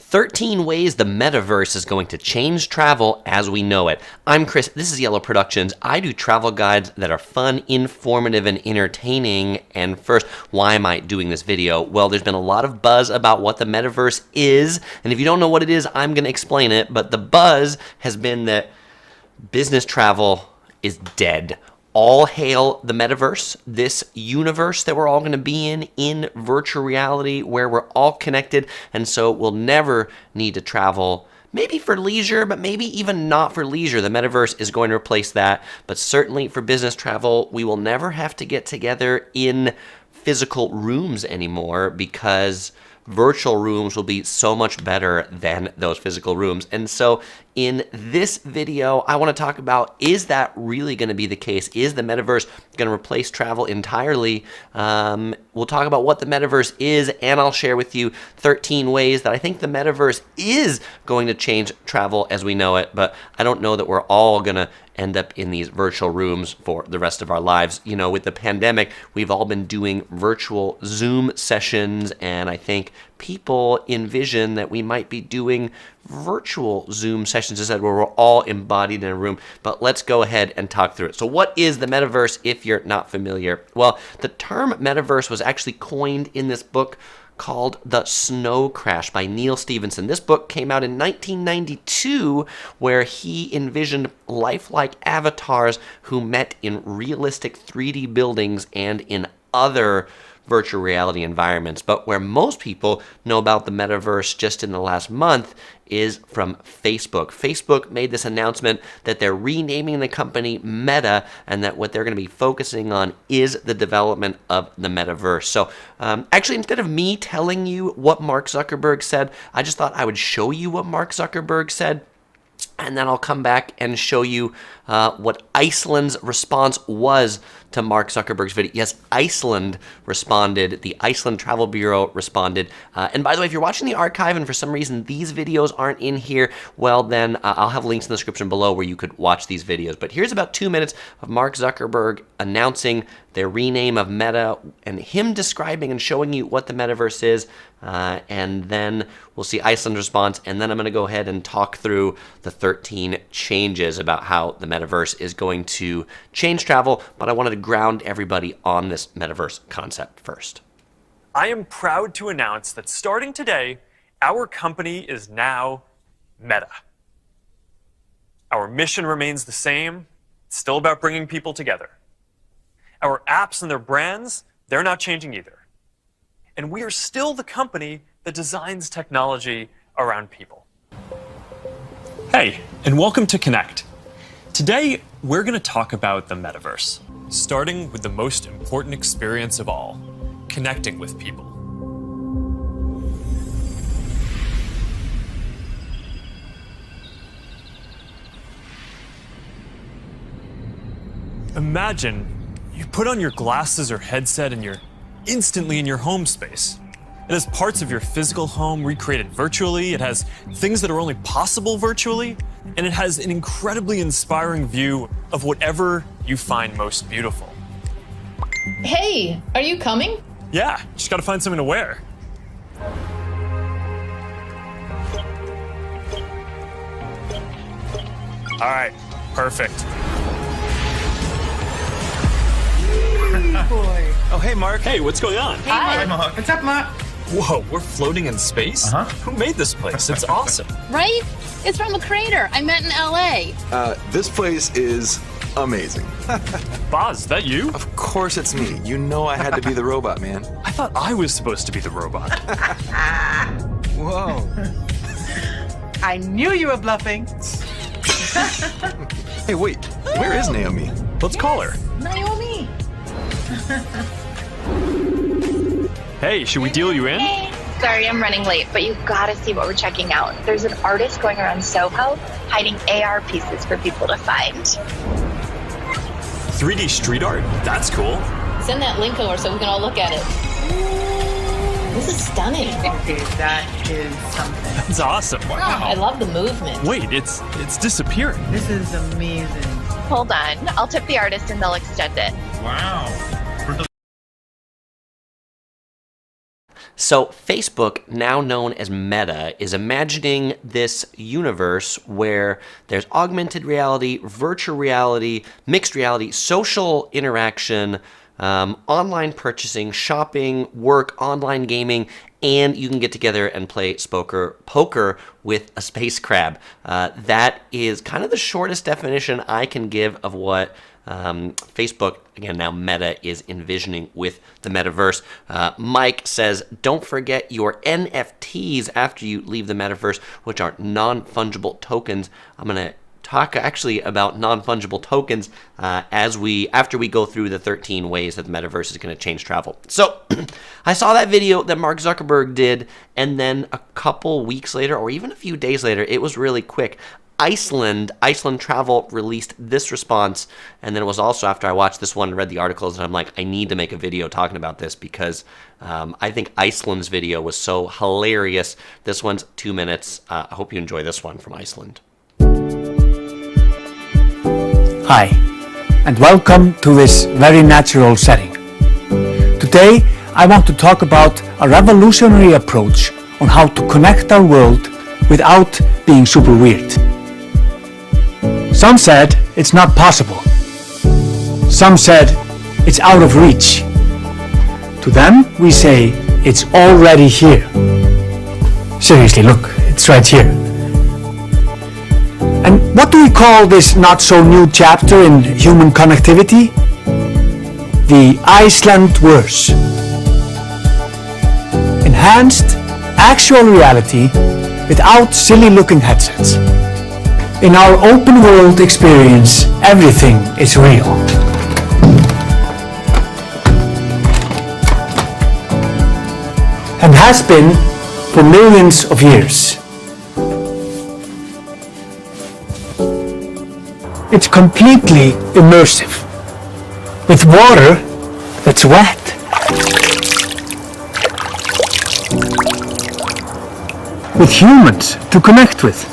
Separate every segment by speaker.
Speaker 1: 13 ways the metaverse is going to change travel as we know it. I'm Chris, this is Yellow Productions. I do travel guides that are fun, informative, and entertaining. And first, why am I doing this video? Well, there's been a lot of buzz about what the metaverse is. And if you don't know what it is, I'm going to explain it. But the buzz has been that business travel is dead. All hail the metaverse, this universe that we're all going to be in virtual reality, where we're all connected, and so we'll never need to travel, maybe for leisure, but maybe even not for leisure. The metaverse is going to replace that, but certainly for business travel, we will never have to get together in physical rooms anymore, because virtual rooms will be so much better than those physical rooms. And so in this video, I want to talk about, is that really going to be the case? Is the metaverse going to replace travel entirely? We'll talk about what the metaverse is, and I'll share with you 13 ways that I think the metaverse is going to change travel as we know it, but I don't know that we're all going to end up in these virtual rooms for the rest of our lives. You know, with the pandemic, we've all been doing virtual Zoom sessions, and I think people envision that we might be doing virtual Zoom sessions instead, where we're all embodied in a room. But let's go ahead and talk through it. So what is the metaverse if you're not familiar? Well, the term metaverse was actually coined in this book called The Snow Crash by Neil Stephenson. This book came out in 1992, where he envisioned lifelike avatars who met in realistic 3D buildings and in other virtual reality environments. But where most people know about the metaverse just in the last month is from Facebook. Facebook made this announcement that they're renaming the company Meta, and that what they're going to be focusing on is the development of the metaverse. So actually, instead of me telling you what Mark Zuckerberg said, I just thought I would show you what Mark Zuckerberg said, and then I'll come back and show you what Iceland's response was to Mark Zuckerberg's video. Yes, Iceland responded. The Iceland Travel Bureau responded. And by the way, if you're watching the archive and for some reason these videos aren't in here, well then I'll have links in the description below where you could watch these videos. But here's about 2 minutes of Mark Zuckerberg announcing their rename of Meta and him describing and showing you what the metaverse is. And then we'll see Iceland's response. And then I'm going to go ahead and talk through the 13 changes about how the metaverse is going to change travel. But I wanted to ground everybody on this metaverse concept first.
Speaker 2: I am proud to announce that starting today, our company is now Meta. Our mission remains the same. It's still about bringing people together. Our apps and their brands, they're not changing either. And we are still the company that designs technology around people. Hey, and welcome to Connect. Today, we're going to talk about the metaverse, starting with the most important experience of all, connecting with people. Imagine you put on your glasses or headset and you're instantly in your home space. It has parts of your physical home recreated virtually, it has things that are only possible virtually, and it has an incredibly inspiring view of whatever you find most beautiful.
Speaker 3: Hey, are you coming?
Speaker 2: Yeah, just gotta find something to wear. All right, perfect.
Speaker 4: Boy.
Speaker 2: Oh, hey, Mark. Hey, what's going on?
Speaker 4: Hey, Hi, Mark. What's up, Mark?
Speaker 2: Whoa, we're floating in space? Who made this place? It's awesome.
Speaker 3: Right? It's from a crater I met in LA.
Speaker 5: This place is amazing.
Speaker 2: Boz, is that you?
Speaker 5: Of course it's me. You know I had to be the robot, man.
Speaker 2: I thought I was supposed to be the robot.
Speaker 5: Whoa.
Speaker 4: I knew you were bluffing.
Speaker 5: Hey, wait. Where is Naomi?
Speaker 2: Let's call her.
Speaker 3: Naomi.
Speaker 2: Hey, should we deal you in?
Speaker 6: Hey. Sorry, I'm running late, but you've got to see what we're checking out. There's an artist going around Soho hiding AR pieces for people to find.
Speaker 2: 3D street art? That's cool.
Speaker 3: Send that link over so we can all look at it. This is stunning.
Speaker 4: Okay, that is something.
Speaker 2: That's awesome.
Speaker 3: Oh, I love the movement.
Speaker 2: Wait, it's disappearing.
Speaker 4: This is amazing.
Speaker 6: Hold on, I'll tip the artist and they'll extend it.
Speaker 4: Wow.
Speaker 1: So Facebook, now known as Meta, is imagining this universe where there's augmented reality, virtual reality, mixed reality, social interaction, online purchasing, shopping, work, online gaming, and you can get together and play poker with a space crab. That is kind of the shortest definition I can give of what Facebook, again now Meta, is envisioning with the metaverse. Mike says, don't forget your NFTs after you leave the metaverse, which are non-fungible tokens. I'm going to talk actually about non-fungible tokens after we go through the 13 ways that the metaverse is going to change travel. So I saw that video that Mark Zuckerberg did, and then a couple weeks later, or even a few days later, it was really quick. Iceland Travel released this response, and then it was also after I watched this one and read the articles, and I'm like, I need to make a video talking about this because I think Iceland's video was so hilarious. This one's 2 minutes. I hope you enjoy this one from Iceland.
Speaker 7: Hi, and welcome to this very natural setting. Today, I want to talk about a revolutionary approach on how to connect our world without being super weird. Some said it's not possible. Some said it's out of reach. To them, we say it's already here. Seriously, look, it's right here. And what do we call this not-so-new chapter in human connectivity? The Icelandverse. Enhanced, actual reality without silly-looking headsets. In our open world experience, everything is real. And has been for millions of years. It's completely immersive, with water that's wet. With humans to connect with.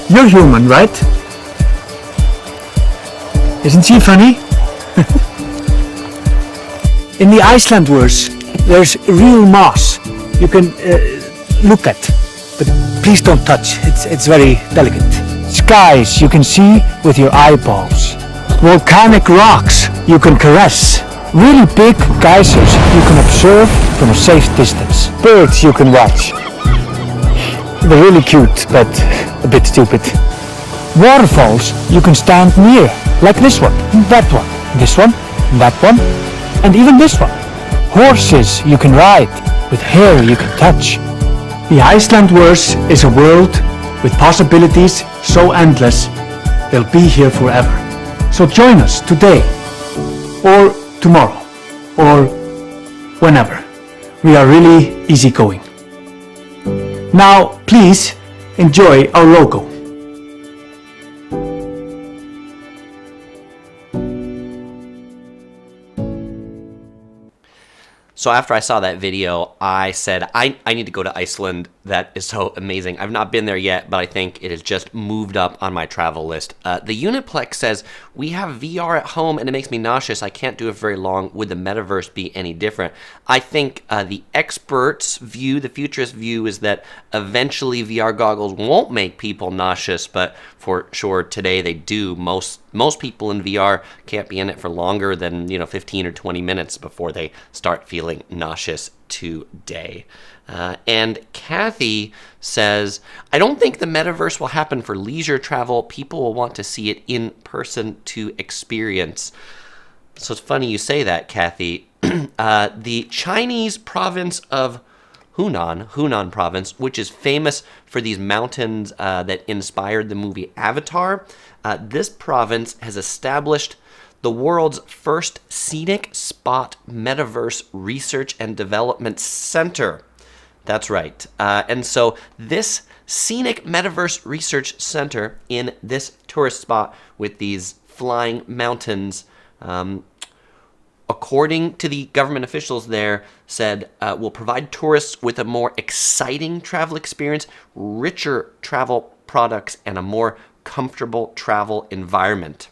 Speaker 7: You're human, right? Isn't she funny? In the Icelandverse, there's real moss you can look at, but please don't touch. It's very delicate. Skies you can see with your eyeballs. Volcanic rocks you can caress. Really big geysers you can observe from a safe distance. Birds you can watch. They're really cute, but a bit stupid. Waterfalls you can stand near, like this one, that one, this one, that one, and even this one. Horses you can ride, with hair you can touch. The Icelandverse is a world with possibilities so endless, they'll be here forever. So join us today, or tomorrow, or whenever. We are really easygoing. Now, please enjoy our logo.
Speaker 1: So after I saw that video, I said, I need to go to Iceland. That is so amazing. I've not been there yet, but I think it has just moved up on my travel list. The Uniplex says, we have VR at home and it makes me nauseous. I can't do it very long. Would the metaverse be any different? I think the experts' view, the futurist view, is that eventually VR goggles won't make people nauseous, but for sure today they do. Most people in VR can't be in it for longer than 15 or 20 minutes before they start feeling nauseous today. And Kathy says, I don't think the metaverse will happen for leisure travel. People will want to see it in person to experience. So it's funny you say that, Kathy. The Chinese province of Hunan province, which is famous for these mountains that inspired the movie Avatar, this province has established the world's first scenic spot metaverse research and development center. That's right. And so this scenic metaverse research center in this tourist spot with these flying mountains, according to the government officials there, said will provide tourists with a more exciting travel experience, richer travel products, and a more comfortable travel environment.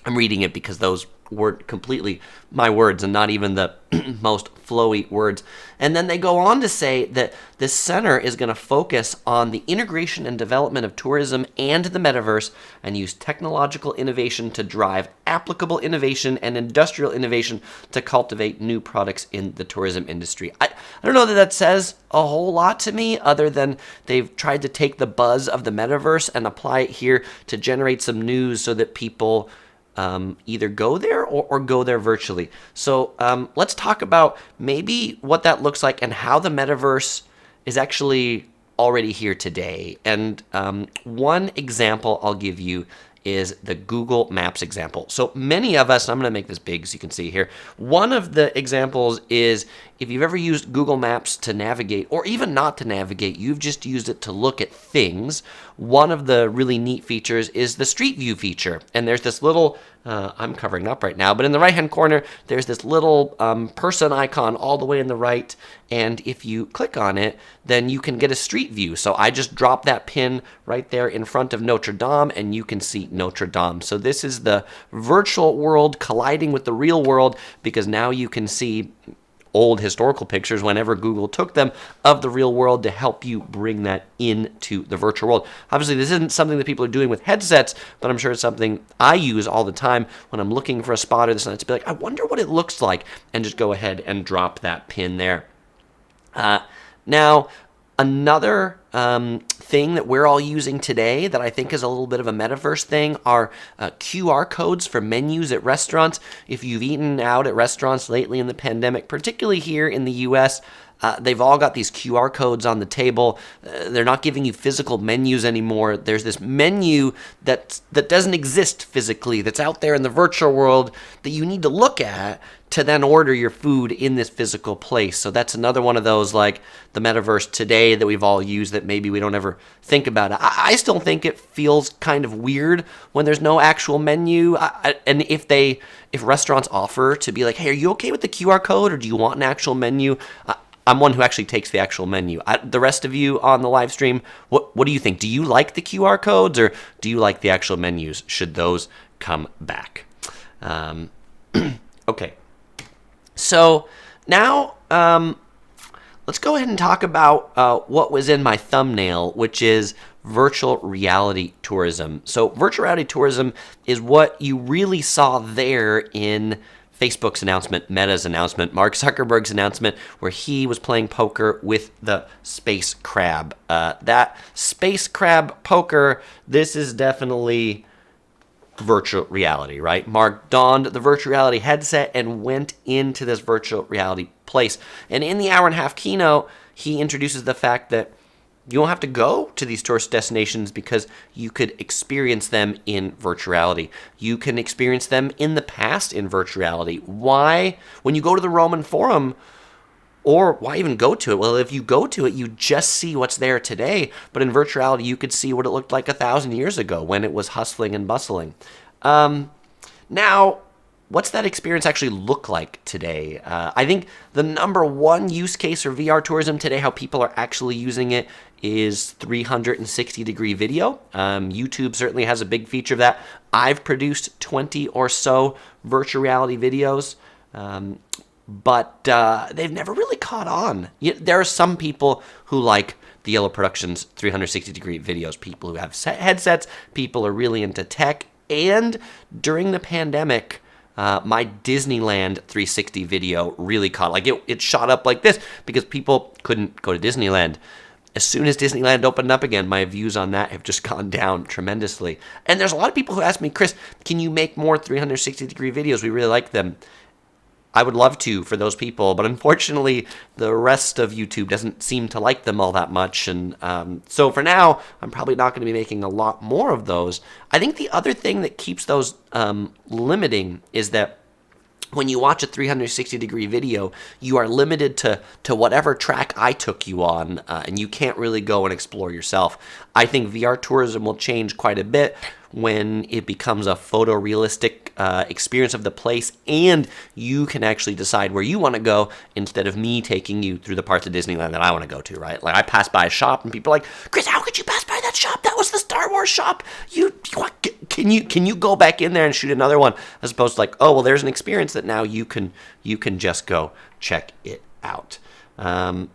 Speaker 1: I'm reading it because those word completely my words and not even the most flowy words. And then they go on to say that this center is going to focus on the integration and development of tourism and the metaverse and use technological innovation to drive applicable innovation and industrial innovation to cultivate new products in the tourism industry. I don't know that that says a whole lot to me, other than they've tried to take the buzz of the metaverse and apply it here to generate some news so that people either go there or go there virtually. So let's talk about maybe what that looks like and how the metaverse is actually already here today. And one example I'll give you is the Google Maps example. So many of us, I'm going to make this big so you can see here. One of the examples is if you've ever used Google Maps to navigate, or even not to navigate, you've just used it to look at things. One of the really neat features is the Street View feature. And there's this little, I'm covering up right now, but in the right-hand corner, there's this little person icon all the way in the right. And if you click on it, then you can get a street view. So I just dropped that pin right there in front of Notre Dame, and you can see Notre Dame. So this is the virtual world colliding with the real world, because now you can see old historical pictures whenever Google took them of the real world to help you bring that into the virtual world. Obviously, this isn't something that people are doing with headsets, but I'm sure it's something I use all the time when I'm looking for a spot or this and that, to be like, I wonder what it looks like, and just go ahead and drop that pin there. Now, another thing that we're all using today that I think is a little bit of a metaverse thing are QR codes for menus at restaurants. If you've eaten out at restaurants lately in the pandemic, particularly here in the US, they've all got these QR codes on the table. They're not giving you physical menus anymore. There's this menu that doesn't exist physically, that's out there in the virtual world that you need to look at to then order your food in this physical place. So that's another one of those, like the metaverse today, that we've all used that maybe we don't ever think about it. I still think it feels kind of weird when there's no actual menu. And if restaurants offer to be like, hey, are you okay with the QR code, or do you want an actual menu? I'm one who actually takes the actual menu. The rest of you on the live stream, what do you think? Do you like the QR codes, or do you like the actual menus? Should those come back? Okay. So now let's go ahead and talk about what was in my thumbnail, which is virtual reality tourism. So virtual reality tourism is what you really saw there in Facebook's announcement, Meta's announcement, Mark Zuckerberg's announcement, where he was playing poker with the space crab. That space crab poker, this is definitely virtual reality, right? Mark donned the virtual reality headset and went into this virtual reality place. And in the hour-and-a-half keynote, he introduces the fact that you don't have to go to these tourist destinations because you could experience them in virtual reality. You can experience them in the past in virtual reality. Why? When you go to the Roman Forum, or why even go to it? Well, if you go to it, you just see what's there today. But in virtual reality, you could see what it looked like 1,000 years ago when it was hustling and bustling. Now, what's that experience actually look like today? I think the number one use case for VR tourism today, how people are actually using it, is 360-degree video. YouTube certainly has a big feature of that. I've produced 20 or so virtual reality videos. But they've never really caught on. There are some people who like the Yellow Productions 360-degree videos, people who have headsets, people are really into tech. And during the pandemic, my Disneyland 360 video really caught. Like it shot up like this because people couldn't go to Disneyland. As soon as Disneyland opened up again, my views on that have just gone down tremendously. And there's a lot of people who ask me, Chris, can you make more 360-degree videos? We really like them. I would love to for those people, but unfortunately, the rest of YouTube doesn't seem to like them all that much. And so for now, I'm probably not going to be making a lot more of those. I think the other thing that keeps those limiting is that when you watch a 360-degree video, you are limited to whatever track I took you on, and you can't really go and explore yourself. I think VR tourism will change quite a bit when it becomes a photorealistic experience of the place, and you can actually decide where you want to go instead of me taking you through the parts of Disneyland that I want to go to, right? Like I pass by a shop and people are like, Chris, how could you pass by that shop? That was the Star Wars shop. can you go back in there and shoot another one, as opposed to like, oh well, there's an experience that now you can just go check it out. And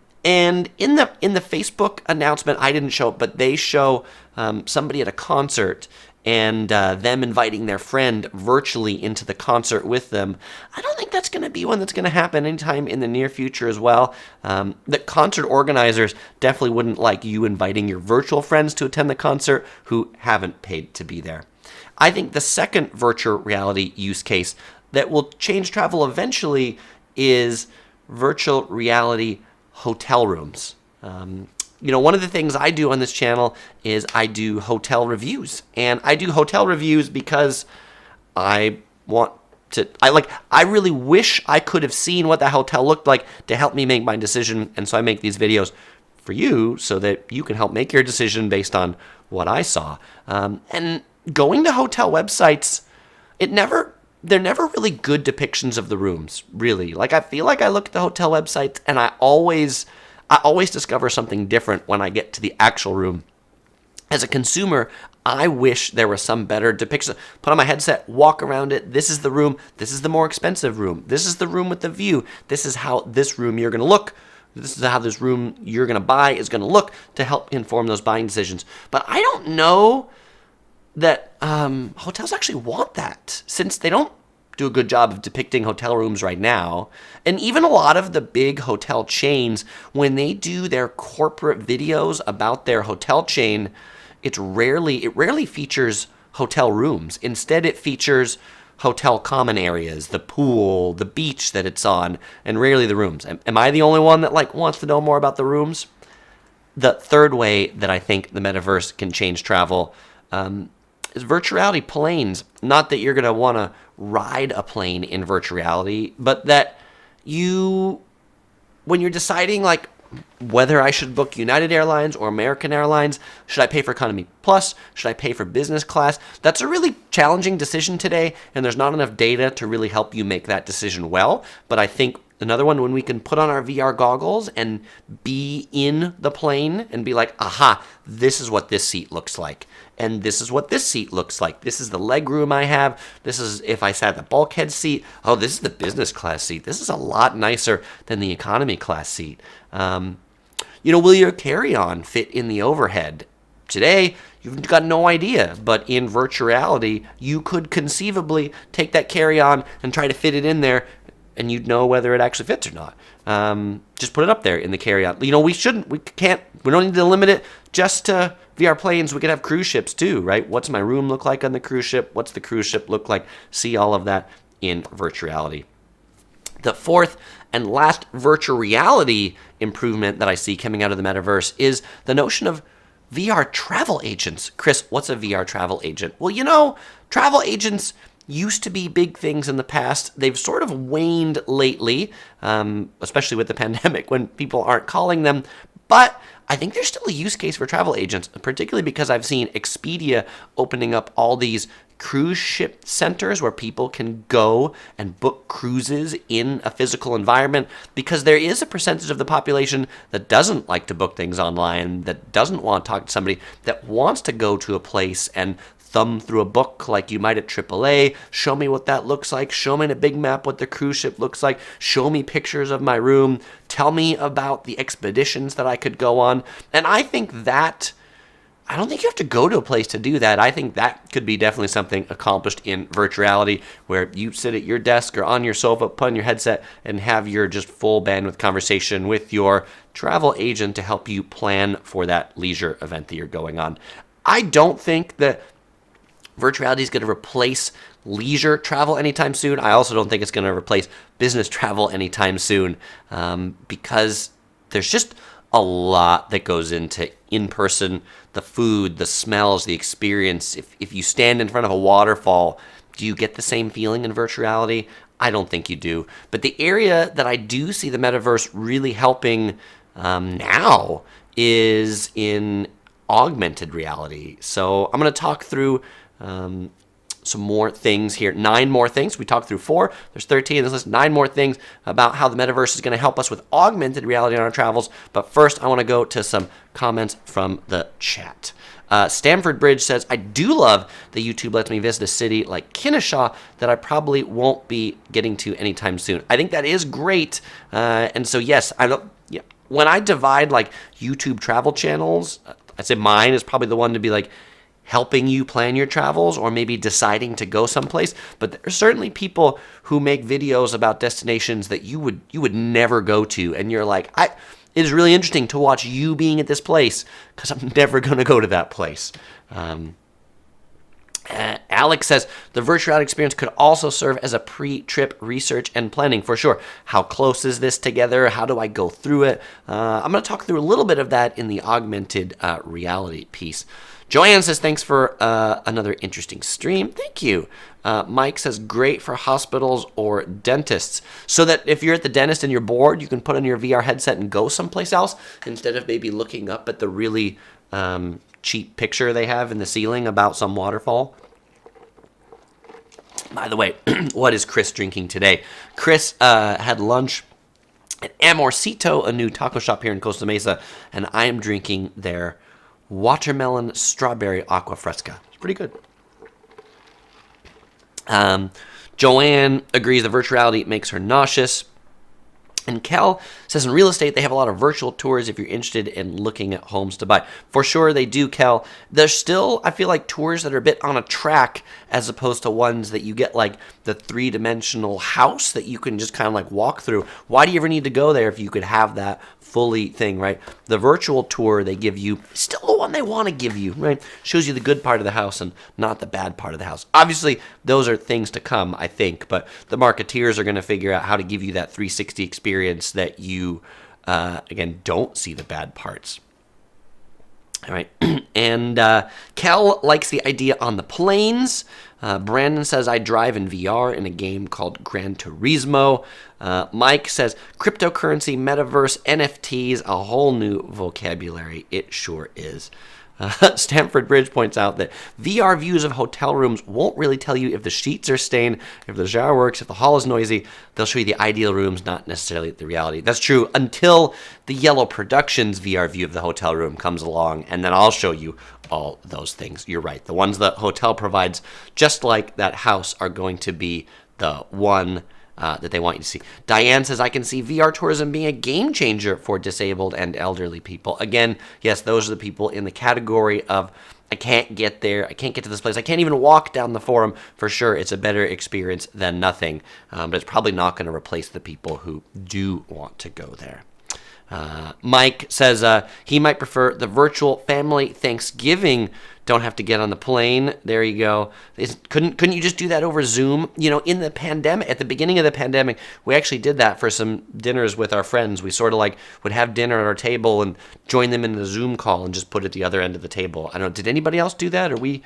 Speaker 1: in the Facebook announcement, I didn't show it, but they show somebody at a concert and them inviting their friend virtually into the concert with them. I don't think that's going to be one that's going to happen anytime in the near future as well. The concert organizers definitely wouldn't like you inviting your virtual friends to attend the concert who haven't paid to be there. I think the second virtual reality use case that will change travel eventually is virtual reality hotel rooms. One of the things I do on this channel is I do hotel reviews. And I do hotel reviews because I really wish I could have seen what that hotel looked like to help me make my decision. And so I make these videos for you so that you can help make your decision based on what I saw. And going to hotel websites, they're never really good depictions of the rooms, really. Like, I feel like I look at the hotel websites and I always discover something different when I get to the actual room. As a consumer, I wish there was some better depiction. Put on my headset, walk around it. This is the room. This is the more expensive room. This is the room with the view. This is how this room you're going to look. This is how this room you're going to buy is going to look to help inform those buying decisions. But I don't know that hotels actually want that, since they don't do a good job of depicting hotel rooms right now. And even a lot of the big hotel chains, when they do their corporate videos about their hotel chain, it rarely features hotel rooms. Instead, it features hotel common areas, the pool, the beach that it's on, and rarely the rooms. Am I the only one that wants to know more about the rooms? The third way that I think the metaverse can change travel is virtual reality planes. Not that you're going to want to ride a plane in virtual reality, but that when you're deciding whether I should book United Airlines or American Airlines, should I pay for Economy Plus? Should I pay for business class? That's a really challenging decision today, and there's not enough data to really help you make that decision well. But I think another one, when we can put on our VR goggles and be in the plane and be like, aha, this is what this seat looks like. And this is what this seat looks like. This is the leg room I have. This is if I sat in the bulkhead seat. Oh, this is the business class seat. This is a lot nicer than the economy class seat. Will your carry-on fit in the overhead? Today, you've got no idea, but in virtual reality, you could conceivably take that carry-on and try to fit it in there, and you'd know whether it actually fits or not. Just put it up there in the carry-on. We don't need to limit it just to VR planes. We could have cruise ships too, right? What's my room look like on the cruise ship? What's the cruise ship look like? See all of that in virtual reality. The fourth and last virtual reality improvement that I see coming out of the metaverse is the notion of VR travel agents. Chris, what's a VR travel agent? Well, travel agents used to be big things in the past. They've sort of waned lately, especially with the pandemic when people aren't calling them. But I think there's still a use case for travel agents, particularly because I've seen Expedia opening up all these cruise ship centers where people can go and book cruises in a physical environment, because there is a percentage of the population that doesn't like to book things online, that doesn't want to talk to somebody, that wants to go to a place and thumb through a book like you might at AAA, show me what that looks like, show me in a big map what the cruise ship looks like, show me pictures of my room, tell me about the expeditions that I could go on. And I don't think you have to go to a place to do that. I think that could be definitely something accomplished in virtual reality, where you sit at your desk or on your sofa, put on your headset, and have your just full bandwidth conversation with your travel agent to help you plan for that leisure event that you're going on. I don't think that virtual reality is going to replace leisure travel anytime soon. I also don't think it's going to replace business travel anytime soon, because there's just a lot that goes into in-person, the food, the smells, the experience. If you stand in front of a waterfall, do you get the same feeling in virtual reality? I don't think you do. But the area that I do see the metaverse really helping now is in augmented reality. So I'm going to talk through some more things here. 9 more things. We talked through 4. There's 13. There's 9 more things about how the metaverse is going to help us with augmented reality on our travels. But first, I want to go to some comments from the chat. Stamford Bridge says, I do love that YouTube lets me visit a city like Kennesaw that I probably won't be getting to anytime soon. I think that is great. And so, yes, when I divide like YouTube travel channels, I'd say mine is probably the one to be like helping you plan your travels or maybe deciding to go someplace. But there are certainly people who make videos about destinations that you would never go to. And you're like, it is really interesting to watch you being at this place because I'm never going to go to that place. Alex says, the virtual experience could also serve as a pre-trip research and planning for sure. How close is this together? How do I go through it? I'm going to talk through a little bit of that in the augmented reality piece. Joanne says, thanks for another interesting stream. Thank you. Mike says, great for hospitals or dentists. So that if you're at the dentist and you're bored, you can put on your VR headset and go someplace else instead of maybe looking up at the really cheap picture they have in the ceiling about some waterfall. By the way, what is Chris drinking today? Chris had lunch at Amorcito, a new taco shop here in Costa Mesa, and I am drinking their watermelon strawberry aqua fresca. It's pretty good. Joanne agrees the virtuality makes her nauseous. And Kel says in real estate, they have a lot of virtual tours if you're interested in looking at homes to buy. For sure they do, Kel. There's still, I feel like, tours that are a bit on a track as opposed to ones that you get like the 3-dimensional house that you can just kind of like walk through. Why do you ever need to go there if you could have that fully thing, right? The virtual tour they give you, still the one they want to give you, right? Shows you the good part of the house and not the bad part of the house. Obviously, those are things to come, I think, but the marketeers are going to figure out how to give you that 360 experience that you, again, don't see the bad parts. All right, and Kel likes the idea on the planes. Brandon says, I drive in VR in a game called Gran Turismo. Mike says, cryptocurrency, metaverse, NFTs, a whole new vocabulary. It sure is. Stamford Bridge points out that VR views of hotel rooms won't really tell you if the sheets are stained, if the shower works, if the hall is noisy. They'll show you the ideal rooms, not necessarily the reality. That's true until the Yellow Productions VR view of the hotel room comes along, and then I'll show you all those things. You're right. The ones the hotel provides, just like that house, are going to be the one that they want you to see. Diane says, I can see VR tourism being a game changer for disabled and elderly people. Again, yes, those are the people in the category of, I can't get there, I can't get to this place, I can't even walk down the forum. For sure, it's a better experience than nothing, but it's probably not going to replace the people who do want to go there. Mike says he might prefer the virtual family Thanksgiving. Don't have to get on the plane. There you go. Couldn't you just do that over Zoom? You know, in the pandemic, at the beginning of the pandemic, we actually did that for some dinners with our friends. We sort of like would have dinner at our table and join them in the Zoom call and just put it at the other end of the table. I don't know. Did anybody else do that? Are we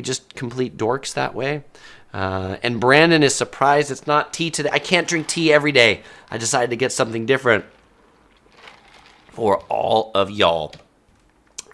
Speaker 1: just complete dorks that way? And Brandon is surprised it's not tea today. I can't drink tea every day. I decided to get something different for all of y'all.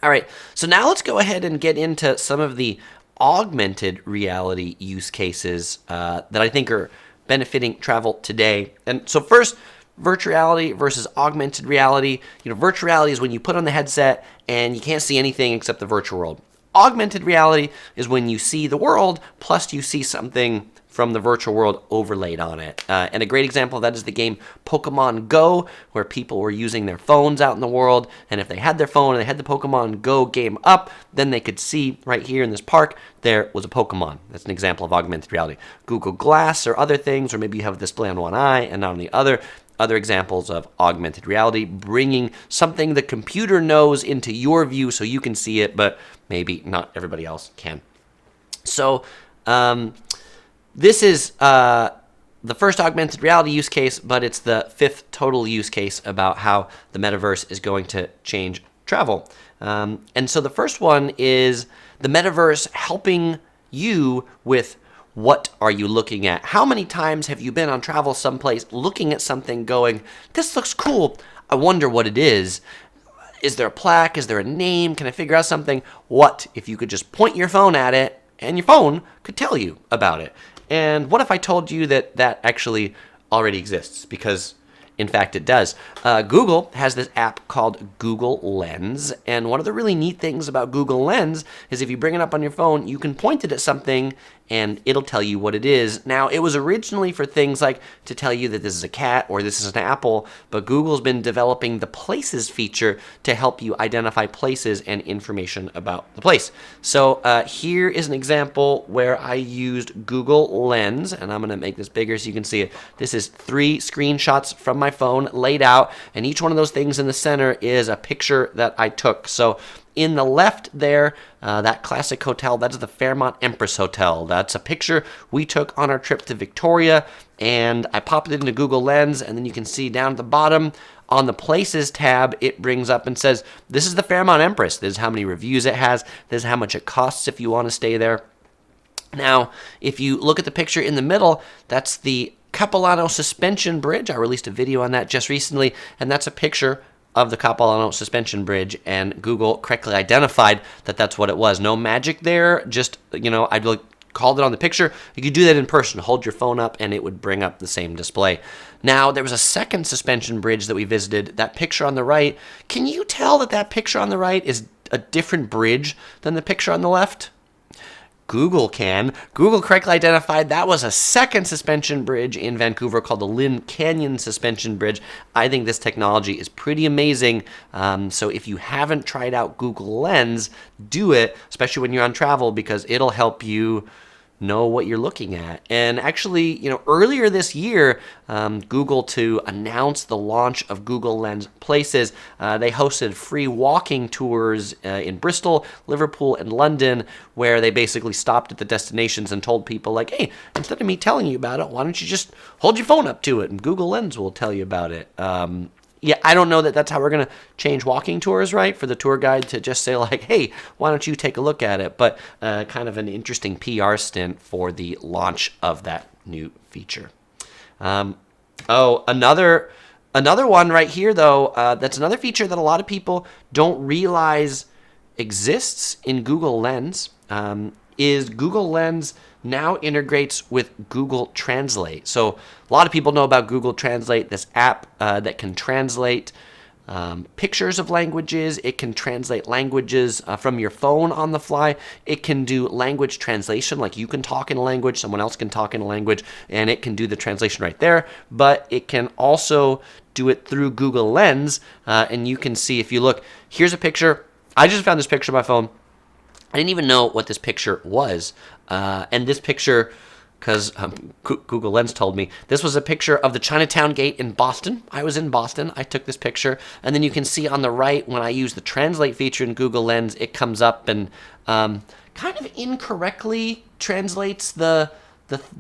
Speaker 1: All right, so now let's go ahead and get into some of the augmented reality use cases that I think are benefiting travel today. And so first, virtuality versus augmented reality. You know, virtuality is when you put on the headset and you can't see anything except the virtual world. Augmented reality is when you see the world, plus you see something from the virtual world overlaid on it. And a great example of that is the game Pokemon Go, where people were using their phones out in the world, and if they had their phone and they had the Pokemon Go game up, then they could see right here in this park, there was a Pokemon. That's an example of augmented reality. Google Glass or other things, or maybe you have a display on one eye and not on the other. Other examples of augmented reality, bringing something the computer knows into your view so you can see it, but maybe not everybody else can. So, this is the first augmented reality use case, but it's the 5th total use case about how the metaverse is going to change travel. And so the first one is the metaverse helping you with what are you looking at? How many times have you been on travel someplace looking at something going, this looks cool, I wonder what it is. Is there a plaque? Is there a name? Can I figure out something? What if you could just point your phone at it and your phone could tell you about it. And what if I told you that that actually already exists? Because in fact, it does. Google has this app called Google Lens, and one of the really neat things about Google Lens is if you bring it up on your phone, you can point it at something and it'll tell you what it is. Now, it was originally for things like to tell you that this is a cat or this is an apple, but Google's been developing the Places feature to help you identify places and information about the place. So here is an example where I used Google Lens, and I'm going to make this bigger so you can see it. This is 3 screenshots from my phone laid out, and each one of those things in the center is a picture that I took. So in the left there, that classic hotel, that's the Fairmont Empress Hotel. That's a picture we took on our trip to Victoria, and I popped it into Google Lens, and then you can see down at the bottom on the Places tab, it brings up and says, this is the Fairmont Empress. This is how many reviews it has. This is how much it costs if you want to stay there. Now, if you look at the picture in the middle, that's the Capilano Suspension Bridge. I released a video on that just recently, and that's a picture of the Capilano Suspension Bridge, and Google correctly identified that that's what it was. No magic there, just, I called it on the picture. You could do that in person. Hold your phone up, and it would bring up the same display. Now, there was a second suspension bridge that we visited, that picture on the right. Can you tell that that picture on the right is a different bridge than the picture on the left? Google can. Google correctly identified that was a second suspension bridge in Vancouver called the Lynn Canyon Suspension Bridge. I think this technology is pretty amazing. So if you haven't tried out Google Lens, do it, especially when you're on travel, because it'll help you know what you're looking at. And actually, earlier this year, Google, to announce the launch of Google Lens Places, they hosted free walking tours in Bristol, Liverpool, and London, where they basically stopped at the destinations and told people like, hey, instead of me telling you about it, why don't you just hold your phone up to it and Google Lens will tell you about it. Yeah, I don't know that that's how we're going to change walking tours, right? For the tour guide to just say like, hey, why don't you take a look at it? But kind of an interesting PR stint for the launch of that new feature. Another one right here, though, that's another feature that a lot of people don't realize exists in Google Lens, is Google Lens now integrates with Google Translate. So a lot of people know about Google Translate, this app that can translate pictures of languages. It can translate languages from your phone on the fly. It can do language translation, like you can talk in a language, someone else can talk in a language, and it can do the translation right there. But it can also do it through Google Lens, and you can see, if you look, here's a picture. I just found this picture on my phone. I didn't even know what this picture was. And this picture, because Google Lens told me, this was a picture of the Chinatown Gate in Boston. I was in Boston. I took this picture. And then you can see on the right, when I use the Translate feature in Google Lens, it comes up and kind of incorrectly translates the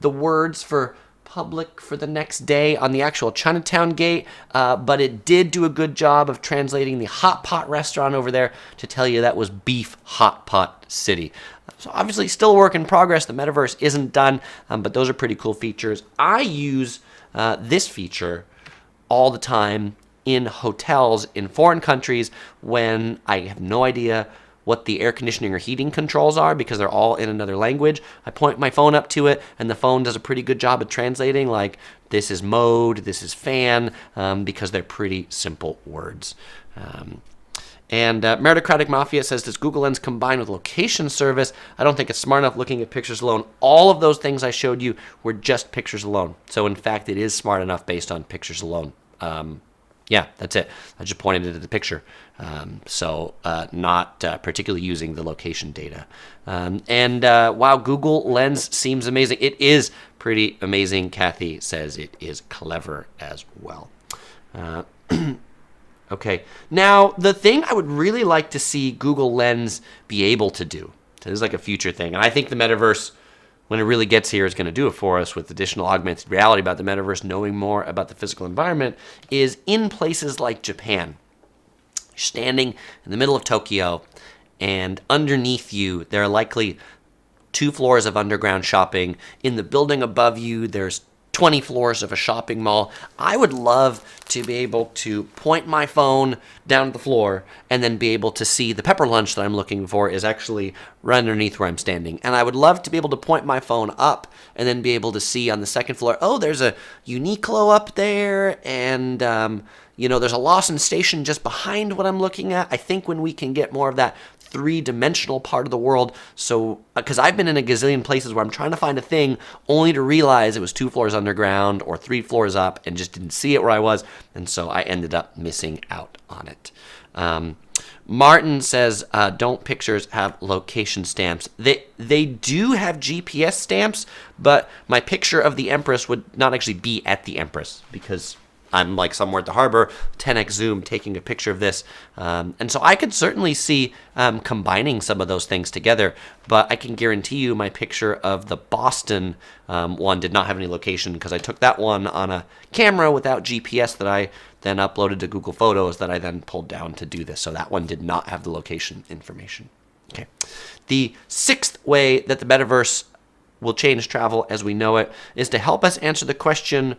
Speaker 1: words for public for the next day on the actual Chinatown Gate, but it did do a good job of translating the hot pot restaurant over there to tell you that was Beef Hot Pot City. So obviously still a work in progress. The metaverse isn't done, but those are pretty cool features. I use this feature all the time in hotels in foreign countries when I have no idea what the air conditioning or heating controls are because they're all in another language. I point my phone up to it, and the phone does a pretty good job of translating, like this is mode, this is fan, because they're pretty simple words. And Meritocratic Mafia says, does Google Lens combine with location service? I don't think it's smart enough looking at pictures alone. All of those things I showed you were just pictures alone. So in fact, it is smart enough based on pictures alone. Yeah, that's it. I just pointed it at the picture. Not particularly using the location data. While Google Lens seems amazing, it is pretty amazing. Kathy says it is clever as well. Okay, now the thing I would really like to see Google Lens be able to do, so this is like a future thing, and I think the metaverse, when it really gets here, is going to do it for us with additional augmented reality about the metaverse, knowing more about the physical environment, is in places like Japan. You're standing in the middle of Tokyo, and underneath you, there are likely 2 floors of underground shopping. In the building above you, there's 20 floors of a shopping mall. I would love to be able to point my phone down the floor and then be able to see the pepper lunch that I'm looking for is actually right underneath where I'm standing. And I would love to be able to point my phone up and then be able to see on the second floor, oh, there's a Uniqlo up there, and there's a Lawson station just behind what I'm looking at. I think when we can get more of that three-dimensional part of the world, so because I've been in a gazillion places where I'm trying to find a thing only to realize it was 2 floors underground or 3 floors up and just didn't see it where I was, and so I ended up missing out on it. Martin says, don't pictures have location stamps? They do have GPS stamps, but my picture of the Empress would not actually be at the Empress because I'm like somewhere at the harbor, 10x zoom, taking a picture of this. And so I could certainly see combining some of those things together, but I can guarantee you my picture of the Boston one did not have any location because I took that one on a camera without GPS that I then uploaded to Google Photos that I then pulled down to do this. So that one did not have the location information. Okay. The 6th way that the metaverse will change travel as we know it is to help us answer the question,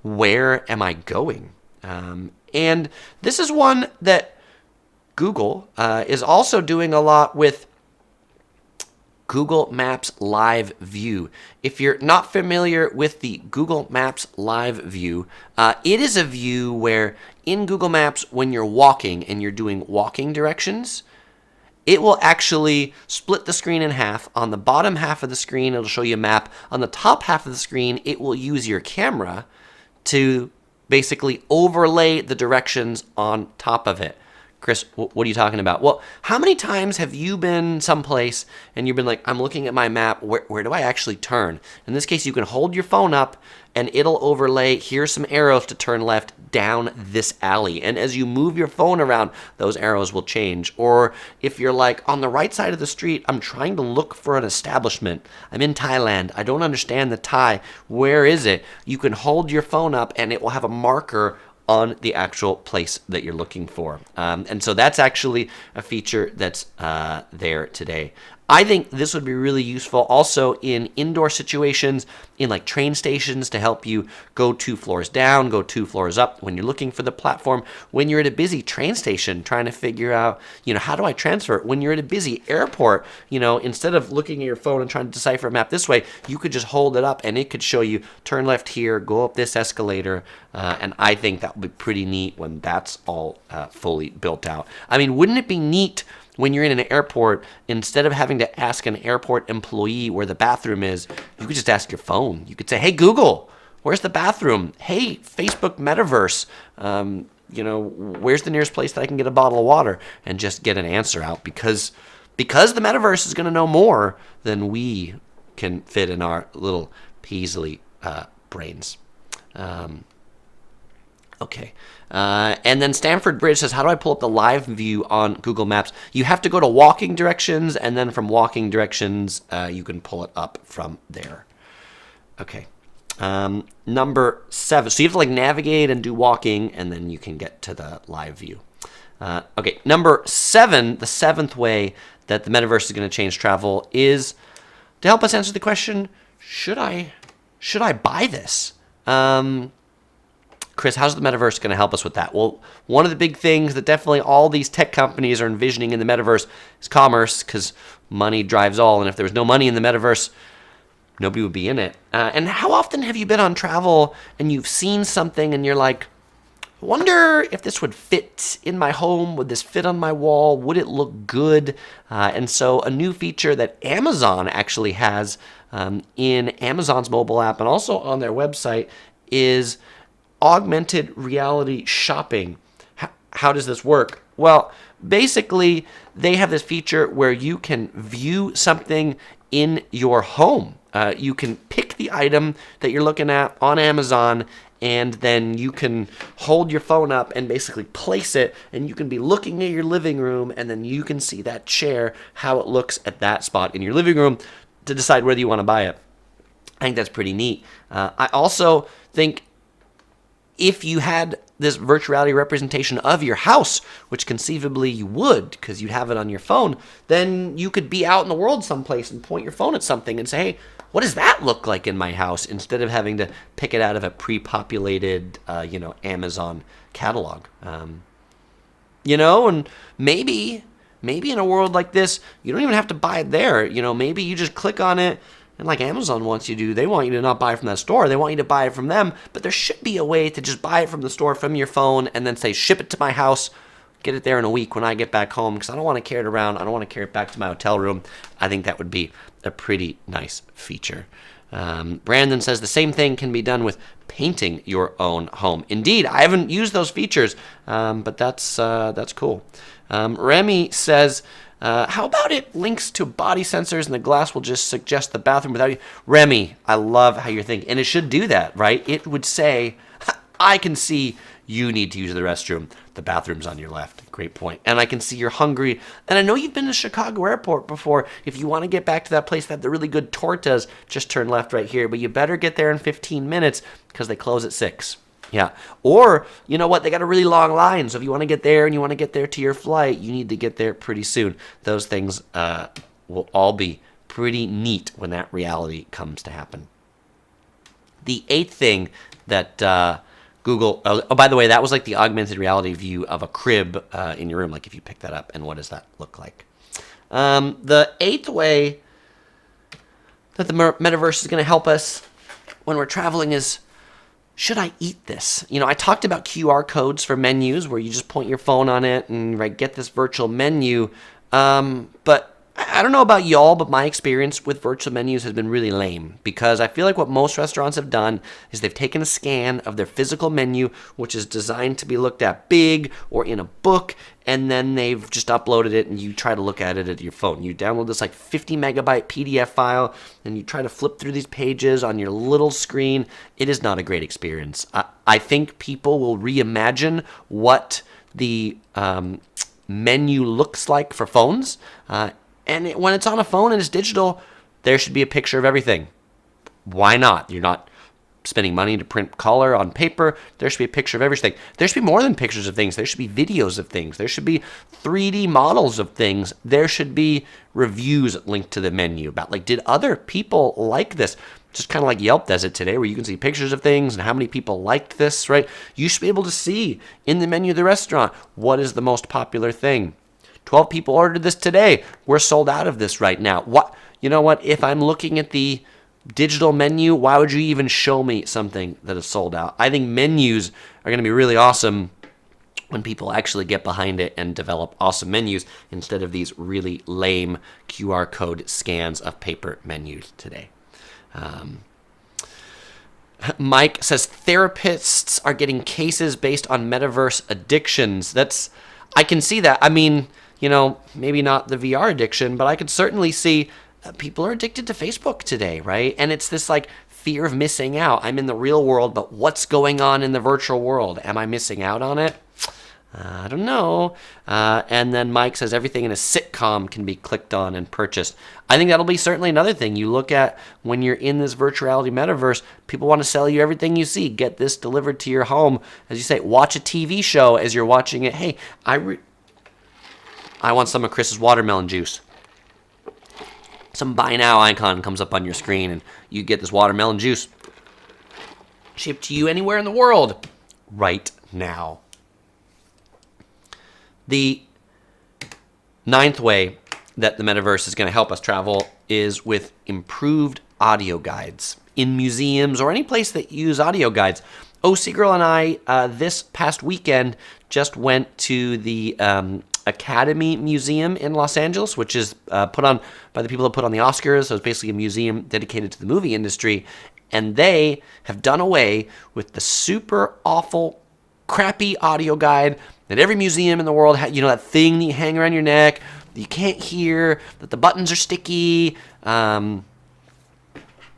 Speaker 1: where am I going? And this is one that Google is also doing a lot with Google Maps Live View. If you're not familiar with the Google Maps Live View, it is a view where in Google Maps, when you're walking and you're doing walking directions, it will actually split the screen in half. On the bottom half of the screen, it'll show you a map. On the top half of the screen, it will use your camera to basically overlay the directions on top of it. Chris, what are you talking about? Well, how many times have you been someplace and you've been like, I'm looking at my map, where do I actually turn? In this case, you can hold your phone up and it'll overlay, here's some arrows to turn left down this alley. And as you move your phone around, those arrows will change. Or if you're like on the right side of the street, I'm trying to look for an establishment. I'm in Thailand. I don't understand the Thai. Where is it? You can hold your phone up and it will have a marker on the actual place that you're looking for. And so that's actually a feature that's there today. I think this would be really useful also in indoor situations, in like train stations to help you go 2 floors down, go 2 floors up when you're looking for the platform. When you're at a busy train station trying to figure out, how do I transfer? When you're at a busy airport, instead of looking at your phone and trying to decipher a map this way, you could just hold it up and it could show you turn left here, go up this escalator. And I think that would be pretty neat when that's all fully built out. I mean, wouldn't it be neat when you're in an airport, instead of having to ask an airport employee where the bathroom is, you could just ask your phone. You could say, hey, Google, where's the bathroom? Hey, Facebook Metaverse, where's the nearest place that I can get a bottle of water? And just get an answer out because the Metaverse is going to know more than we can fit in our little Peasley brains. Okay. And then Stanford Bridge says, how do I pull up the live view on Google Maps? You have to go to walking directions, and then from walking directions, you can pull it up from there. Okay. Number 7. So you have to navigate and do walking, and then you can get to the live view. Okay. Number 7, the 7th way that the metaverse is going to change travel is to help us answer the question, should I buy this? Chris, how's the metaverse going to help us with that? Well, one of the big things that definitely all these tech companies are envisioning in the metaverse is commerce, because money drives all. And if there was no money in the metaverse, nobody would be in it. And how often have you been on travel and you've seen something and you're like, I wonder if this would fit in my home? Would this fit on my wall? Would it look good? And so a new feature that Amazon actually has in Amazon's mobile app and also on their website is augmented reality shopping. How does this work? Well, basically, they have this feature where you can view something in your home. You can pick the item that you're looking at on Amazon, and then you can hold your phone up and basically place it, and you can be looking at your living room, and then you can see that chair, how it looks at that spot in your living room to decide whether you want to buy it. I think that's pretty neat. I also think if you had this virtual reality representation of your house, which conceivably you would because you'd have it on your phone, then you could be out in the world someplace and point your phone at something and say, hey, what does that look like in my house, instead of having to pick it out of a pre-populated, Amazon catalog. And maybe in a world like this, you don't even have to buy it there. Maybe you just click on it, and like Amazon wants you to, they want you to not buy it from that store. They want you to buy it from them. But there should be a way to just buy it from the store from your phone and then say, ship it to my house, get it there in a week when I get back home, because I don't want to carry it around. I don't want to carry it back to my hotel room. I think that would be a pretty nice feature. Brandon says the same thing can be done with painting your own home. Indeed, I haven't used those features, but that's cool. Remy says, how about it links to body sensors and the glass will just suggest the bathroom without you? Remy, I love how you're thinking. And it should do that, right? It would say, I can see you need to use the restroom. The bathroom's on your left. Great point. And I can see you're hungry. And I know you've been to Chicago Airport before. If you want to get back to that place that had the really good tortas, just turn left right here. But you better get there in 15 minutes because they close at 6. Yeah. Or, you know what? They got a really long line. So if you want to get there and you want to get there to your flight, you need to get there pretty soon. Those things will all be pretty neat when that reality comes to happen. The 8th thing that Google, oh, by the way, that was like the augmented reality view of a crib in your room, like if you pick that up, and what does that look like? The 8th way that the metaverse is going to help us when we're traveling is, should I eat this? I talked about QR codes for menus where you just point your phone on it and get this virtual menu, but I don't know about y'all, but my experience with virtual menus has been really lame, because I feel like what most restaurants have done is they've taken a scan of their physical menu, which is designed to be looked at big or in a book, and then they've just uploaded it and you try to look at it at your phone. You download this like 50 megabyte PDF file and you try to flip through these pages on your little screen. It is not a great experience. I think people will reimagine what the menu looks like for phones. And when it's on a phone and it's digital, there should be a picture of everything. Why not? You're not spending money to print color on paper. There should be a picture of everything. There should be more than pictures of things. There should be videos of things. There should be 3D models of things. There should be reviews linked to the menu about, like, did other people like this? Just kind of like Yelp does it today, where you can see pictures of things and how many people liked this, right? You should be able to see in the menu of the restaurant what is the most popular thing. 12 people ordered this today. We're sold out of this right now. You know what? If I'm looking at the digital menu, why would you even show me something that is sold out? I think menus are going to be really awesome when people actually get behind it and develop awesome menus instead of these really lame QR code scans of paper menus today. Mike says therapists are getting cases based on metaverse addictions. I can see that. I mean, maybe not the VR addiction, but I could certainly see people are addicted to Facebook today, right? And it's this like fear of missing out. I'm in the real world, but what's going on in the virtual world? Am I missing out on it? I don't know. And then Mike says everything in a sitcom can be clicked on and purchased. I think that'll be certainly another thing. You look at when you're in this virtuality metaverse, people want to sell you everything you see. Get this delivered to your home. As you say, watch a TV show as you're watching it. Hey, I want some of Chris's watermelon juice. Some buy now icon comes up on your screen and you get this watermelon juice shipped to you anywhere in the world right now. The 9th way that the metaverse is going to help us travel is with improved audio guides in museums or any place that use audio guides. Seagirl and I, this past weekend, just went to the Academy Museum in Los Angeles, which is put on by the people that put on the Oscars. So it's basically a museum dedicated to the movie industry. And they have done away with the super awful, crappy audio guide that every museum in the world has. That thing that you hang around your neck, that you can't hear, that the buttons are sticky.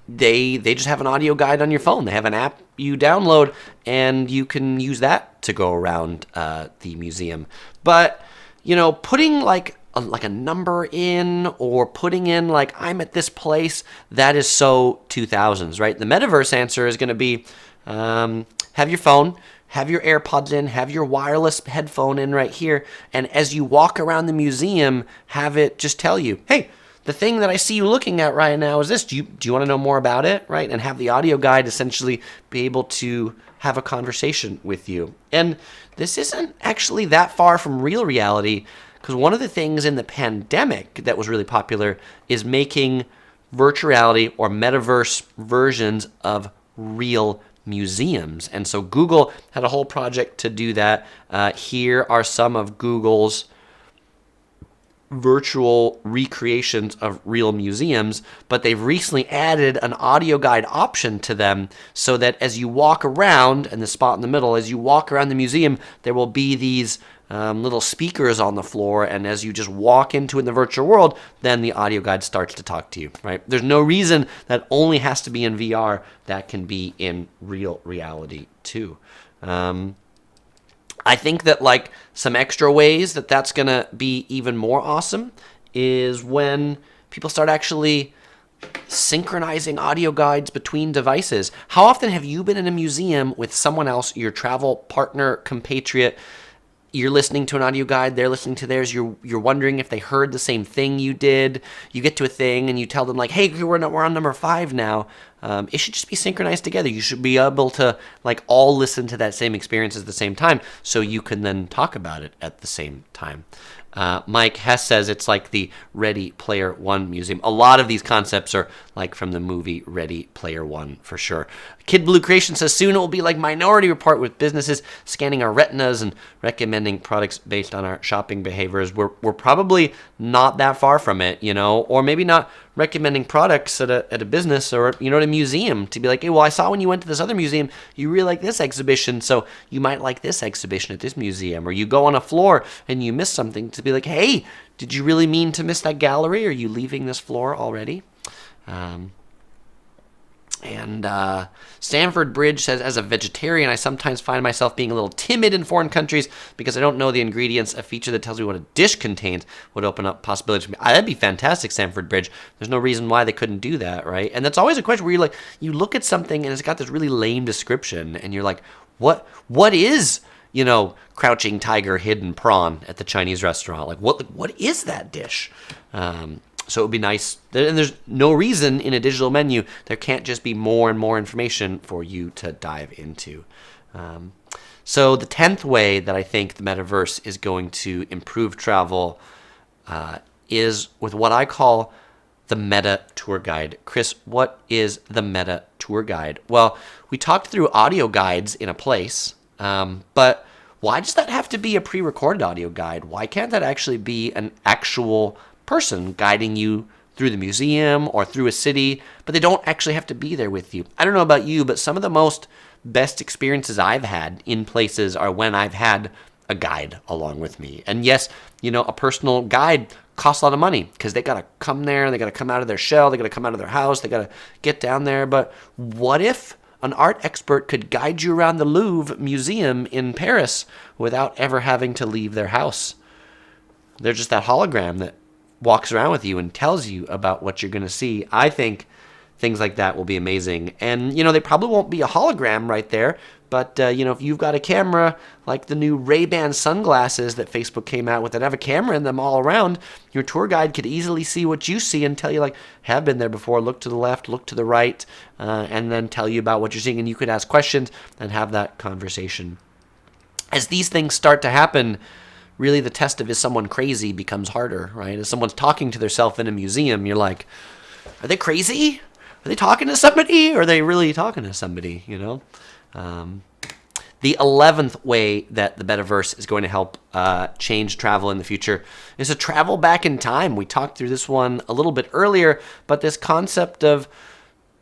Speaker 1: They just have an audio guide on your phone. They have an app you download, and you can use that to go around the museum. But putting like a number in, or putting in like I'm at this place, that is so 2000s, right? The metaverse answer is going to be have your phone, have your AirPods in, have your wireless headphone in right here, and as you walk around the museum, have it just tell you, hey, the thing that I see you looking at right now is this. Do you want to know more about it, right? And have the audio guide essentially be able to have a conversation with you. And this isn't actually that far from real reality, because one of the things in the pandemic that was really popular is making virtual reality or metaverse versions of real museums. And so Google had a whole project to do that. Here are some of Google's virtual recreations of real museums, but they've recently added an audio guide option to them so that as you walk around, and the spot in the middle, as you walk around the museum, there will be these little speakers on the floor, and as you just walk into in the virtual world, then the audio guide starts to talk to you, right? There's no reason that only has to be in VR. That can be in real reality too. I think that like some extra ways that that's going to be even more awesome is when people start actually synchronizing audio guides between devices. How often have you been in a museum with someone else, your travel partner, compatriot? You're listening to an audio guide, they're listening to theirs, you're wondering if they heard the same thing you did. You get to a thing and you tell them like, hey, we're on number 5 now. It should just be synchronized together. You should be able to like all listen to that same experience at the same time so you can then talk about it at the same time. Mike Hess says it's like the Ready Player One museum. A lot of these concepts are like from the movie Ready Player One for sure. Kid Blue Creation says soon it will be like Minority Report with businesses scanning our retinas and recommending products based on our shopping behaviors. We're probably not that far from it, you know, or maybe not recommending products at a business or, you know, at a museum to be like, hey, well, I saw when you went to this other museum, you really like this exhibition, so you might like this exhibition at this museum. Or you go on a floor and you miss something to be like, hey, did you really mean to miss that gallery? Are you leaving this floor already? Stanford Bridge says, as a vegetarian, I sometimes find myself being a little timid in foreign countries because I don't know the ingredients. A feature that tells me what a dish contains would open up possibilities for me. That'd be fantastic, Stanford Bridge. There's no reason why they couldn't do that, right? And that's always a question where you look at something and it's got this really lame description and you're like, what is, you know, crouching tiger, hidden prawn at the Chinese restaurant? Like, what is that dish? So it would be nice, and there's no reason in a digital menu there can't just be more and more information for you to dive into. So the 10th way that I think the metaverse is going to improve travel is with what I call the meta tour guide. Chris, what is the meta tour guide? Well, we talked through audio guides in a place, but why does that have to be a pre-recorded audio guide? Why can't that actually be an actual person guiding you through the museum or through a city, but they don't actually have to be there with you? I don't know about you, but some of the best experiences I've had in places are when I've had a guide along with me. And yes, you know, a personal guide costs a lot of money because they got to come there, they got to come out of their shell, they got to come out of their house, they got to get down there. But what if an art expert could guide you around the Louvre Museum in Paris without ever having to leave their house? They're just that hologram that walks around with you and tells you about what you're going to see. I think things like that will be amazing. And, you know, they probably won't be a hologram right there, but, you know, if you've got a camera like the new Ray-Ban sunglasses that Facebook came out with that have a camera in them all around, your tour guide could easily see what you see and tell you, like, have been there before, look to the left, look to the right, and then tell you about what you're seeing. And you could ask questions and have that conversation. As these things start to happen, really the test of is someone crazy becomes harder, right? As someone's talking to themselves in a museum, you're like, are they crazy? Are they talking to somebody? Or are they really talking to somebody, you know? The 11th way that the metaverse is going to help change travel in the future is to travel back in time. We talked through this one a little bit earlier, but this concept of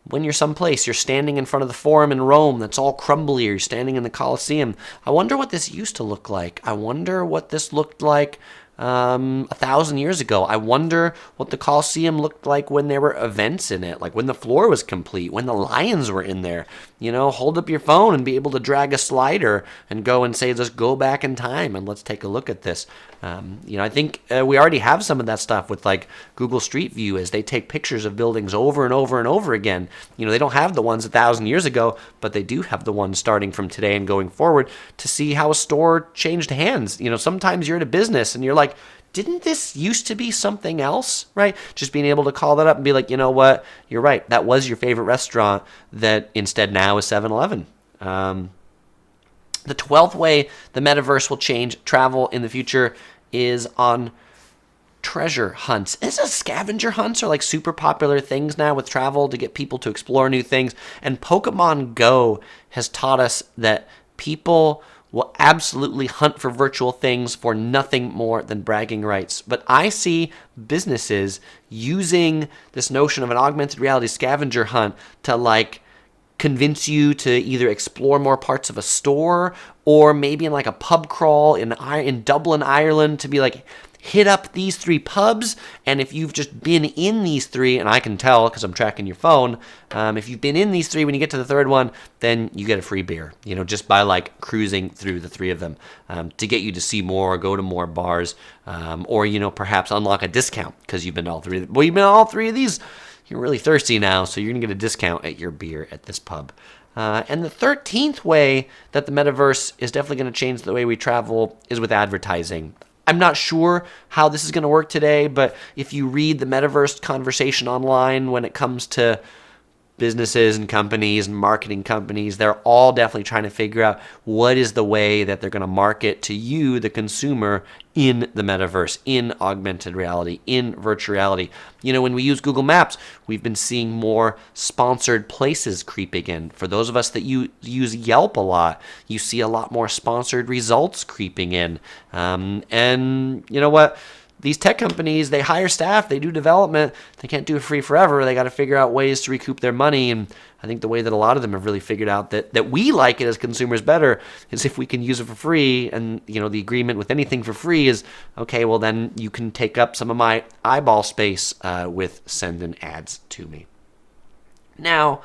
Speaker 1: when you're someplace, you're standing in front of the Forum in Rome that's all crumbly, or you're standing in the Colosseum. I wonder what this used to look like. I wonder what this looked like 1,000 years ago. I wonder what the Colosseum looked like when there were events in it, like when the floor was complete, when the lions were in there. You know, hold up your phone and be able to drag a slider and go and say, let's go back in time and let's take a look at this. You know, I think we already have some of that stuff with like Google Street View as they take pictures of buildings over and over and over again. You know, they don't have the ones 1,000 years ago, but they do have the ones starting from today and going forward to see how a store changed hands. You know, sometimes you're at a business and you're like, didn't this used to be something else, right? Just being able to call that up and be like, you know what, you're right, that was your favorite restaurant that instead now is 7-Eleven. The 12th way the metaverse will change travel in the future is on treasure hunts. Is scavenger hunts are like super popular things now with travel to get people to explore new things. And Pokemon Go has taught us that people will absolutely hunt for virtual things for nothing more than bragging rights. But I see businesses using this notion of an augmented reality scavenger hunt to like convince you to either explore more parts of a store or maybe in like a pub crawl in Dublin, Ireland, to be like, hit up these 3 pubs, and if you've just been in these 3, and I can tell because I'm tracking your phone, if you've been in these 3, when you get to the 3rd one, then you get a free beer, just by like cruising through the 3 of them, to get you to see more, or go to more bars, or perhaps unlock a discount because you've been to all 3. Well, you've been to all 3 of these. You're really thirsty now, so you're gonna get a discount at your beer at this pub. And the 13th way that the metaverse is definitely going to change the way we travel is with advertising. I'm not sure how this is going to work today, but if you read the metaverse conversation online when it comes to businesses and companies and marketing companies, they're all definitely trying to figure out what is the way that they're going to market to you, the consumer, in the metaverse, in augmented reality, in virtual reality. When we use Google Maps, we've been seeing more sponsored places creeping in. For those of us that use Yelp a lot, you see a lot more sponsored results creeping in. And you know what? These tech companies, they hire staff, they do development. They can't do it free forever. They got to figure out ways to recoup their money. And I think the way that a lot of them have really figured out that we like it as consumers better is if we can use it for free. And, the agreement with anything for free is, okay, well, then you can take up some of my eyeball space with sending ads to me. Now,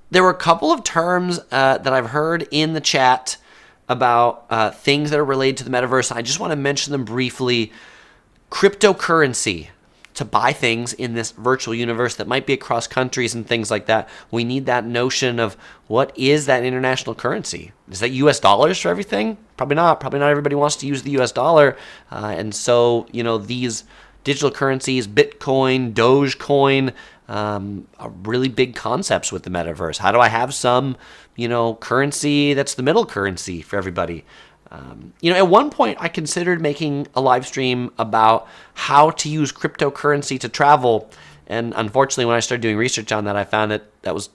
Speaker 1: there were a couple of terms that I've heard in the chat about things that are related to the metaverse. I just want to mention them briefly. Cryptocurrency, to buy things in this virtual universe that might be across countries and things like that. We need that notion of what is that international currency? Is that US dollars for everything? Probably not. Probably not everybody wants to use the US dollar. And so, these digital currencies, Bitcoin, Dogecoin, are really big concepts with the metaverse. How do I have some, currency that's the middle currency for everybody? At one point, I considered making a live stream about how to use cryptocurrency to travel. And unfortunately, when I started doing research on that, I found that was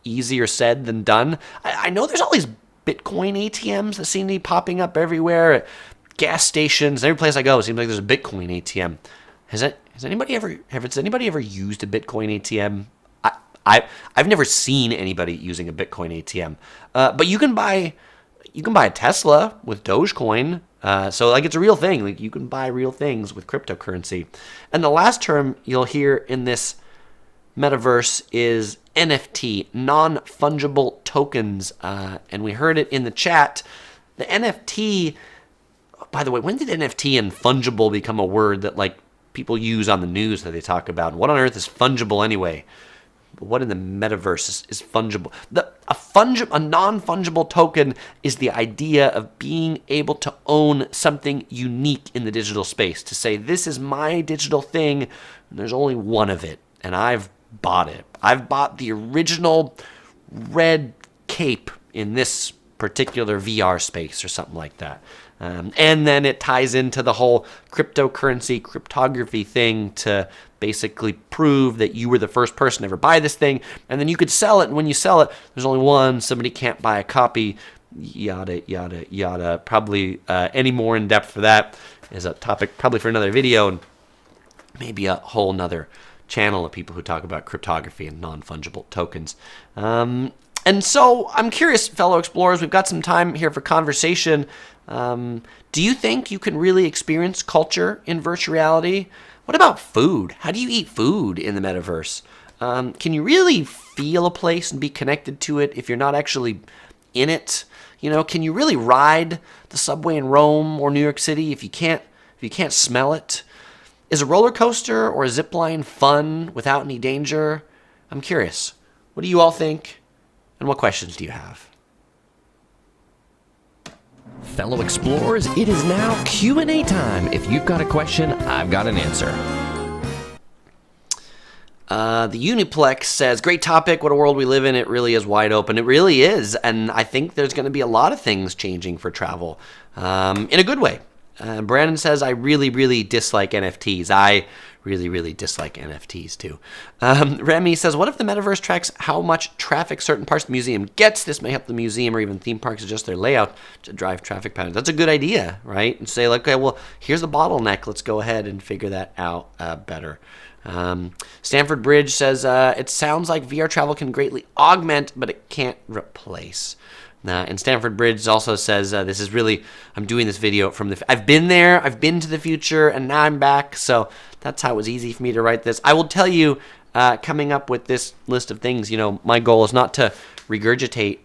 Speaker 1: easier said than done. I know there's all these Bitcoin ATMs that seem to be popping up everywhere, at gas stations. Every place I go, it seems like there's a Bitcoin ATM. Has anybody ever used a Bitcoin ATM? I've never seen anybody using a Bitcoin ATM. But you can buy a Tesla with Dogecoin. So it's a real thing. Like, you can buy real things with cryptocurrency. And the last term you'll hear in this metaverse is NFT, non-fungible tokens. And we heard it in the chat. The NFT, by the way, when did NFT and fungible become a word that people use on the news that they talk about? What on earth is fungible anyway? What in the metaverse is fungible? A non-fungible token is the idea of being able to own something unique in the digital space. To say, this is my digital thing, and there's only one of it, and I've bought it. I've bought the original red cape in this particular VR space or something like that. And then it ties into the whole cryptocurrency, cryptography thing to basically prove that you were the first person to ever buy this thing. And then you could sell it. And when you sell it, there's only one. Somebody can't buy a copy. Yada, yada, yada. Probably any more in depth for that is a topic probably for another video. And maybe a whole nother channel of people who talk about cryptography and non-fungible tokens. And so I'm curious, fellow explorers, we've got some time here for conversation. Do you think you can really experience culture in virtual reality? What about food? How do you eat food in the metaverse? Can you really feel a place and be connected to it if you're not actually in it? Can you really ride the subway in Rome or New York City if you can't smell it? Is a roller coaster or a zip line fun without any danger? I'm curious. What do you all think? And what questions do you have?
Speaker 8: Fellow explorers, it is now Q&A time. If you've got a question, I've got an answer.
Speaker 1: The Uniplex says, great topic. What a world we live in. It really is wide open. It really is. And I think there's going to be a lot of things changing for travel in a good way. Brandon says, I really, really dislike NFTs. I really, really dislike NFTs too. Remy says, what if the metaverse tracks how much traffic certain parts of the museum gets? This may help the museum or even theme parks adjust their layout to drive traffic patterns. That's a good idea, right? And say, like, okay, well, here's the bottleneck. Let's go ahead and figure that out better. Stanford Bridge says, it sounds like VR travel can greatly augment, but it can't replace. And Stanford Bridge also says, this is really, I'm doing this video from I've been there, I've been to the future, and now I'm back. So that's how it was easy for me to write this. I will tell you, coming up with this list of things, my goal is not to regurgitate